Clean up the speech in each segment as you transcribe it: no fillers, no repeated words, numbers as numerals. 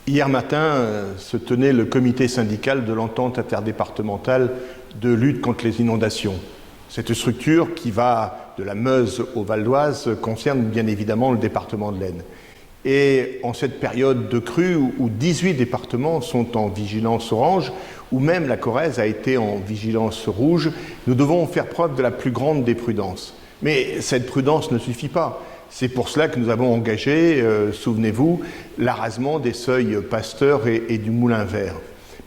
Hier matin se tenait le comité syndical de l'entente interdépartementale de lutte contre les inondations. Cette structure qui va de la Meuse au Val d'Oise concerne bien évidemment le département de l'Aisne. Et en cette période de crue où 18 départements sont en vigilance orange, où même la Corrèze a été en vigilance rouge, nous devons faire preuve de la plus grande des prudences. Mais cette prudence ne suffit pas. C'est pour cela que nous avons engagé, souvenez-vous, l'arasement des seuils Pasteur et du Moulin Vert.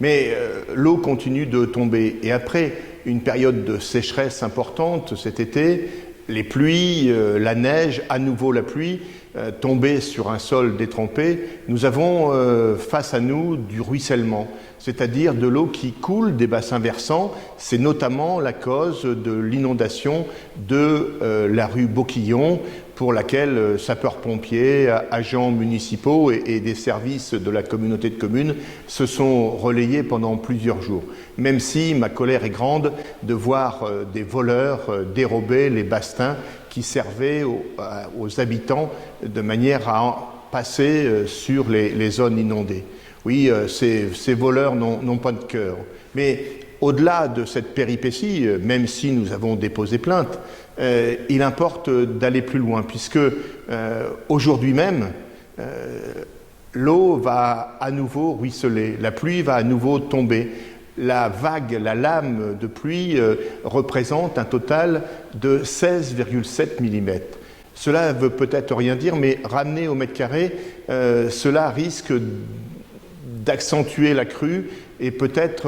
Mais l'eau continue de tomber. Et après une période de sécheresse importante cet été, les pluies, la neige, à nouveau la pluie, tombée sur un sol détrempé, nous avons face à nous du ruissellement, c'est-à-dire de l'eau qui coule des bassins versants. C'est notamment la cause de l'inondation de la rue Boquillon, pour laquelle sapeurs-pompiers, agents municipaux et des services de la communauté de communes se sont relayés pendant plusieurs jours. Même si ma colère est grande de voir des voleurs dérober les bastings qui servaient aux habitants de manière à passer sur les zones inondées. Oui, ces voleurs n'ont pas de cœur. Mais au-delà de cette péripétie, même si nous avons déposé plainte, il importe d'aller plus loin, puisque aujourd'hui même, l'eau va à nouveau ruisseler, la pluie va à nouveau tomber. La vague, la lame de pluie représente un total de 16,7 mm. Cela ne veut peut-être rien dire, mais ramené au mètre carré, cela risque d'accentuer la crue et peut-être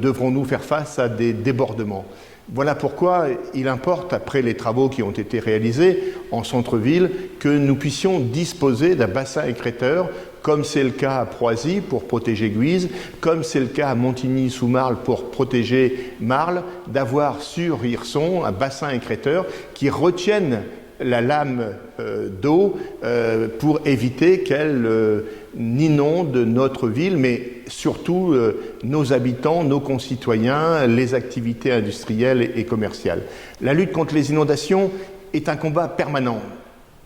devrons-nous faire face à des débordements. Voilà pourquoi il importe, après les travaux qui ont été réalisés en centre-ville, que nous puissions disposer d'un bassin écrêteur, comme c'est le cas à Proisy pour protéger Guise, comme c'est le cas à Montigny-sous-Marle pour protéger Marle, d'avoir sur Hirson un bassin écrêteur qui retienne la lame d'eau pour éviter qu'elle n'inonde notre ville, mais surtout nos habitants, nos concitoyens, les activités industrielles et commerciales. La lutte contre les inondations est un combat permanent.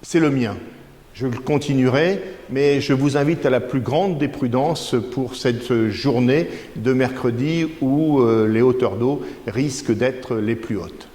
C'est le mien. Je le continuerai, mais je vous invite à la plus grande des prudences pour cette journée de mercredi où les hauteurs d'eau risquent d'être les plus hautes.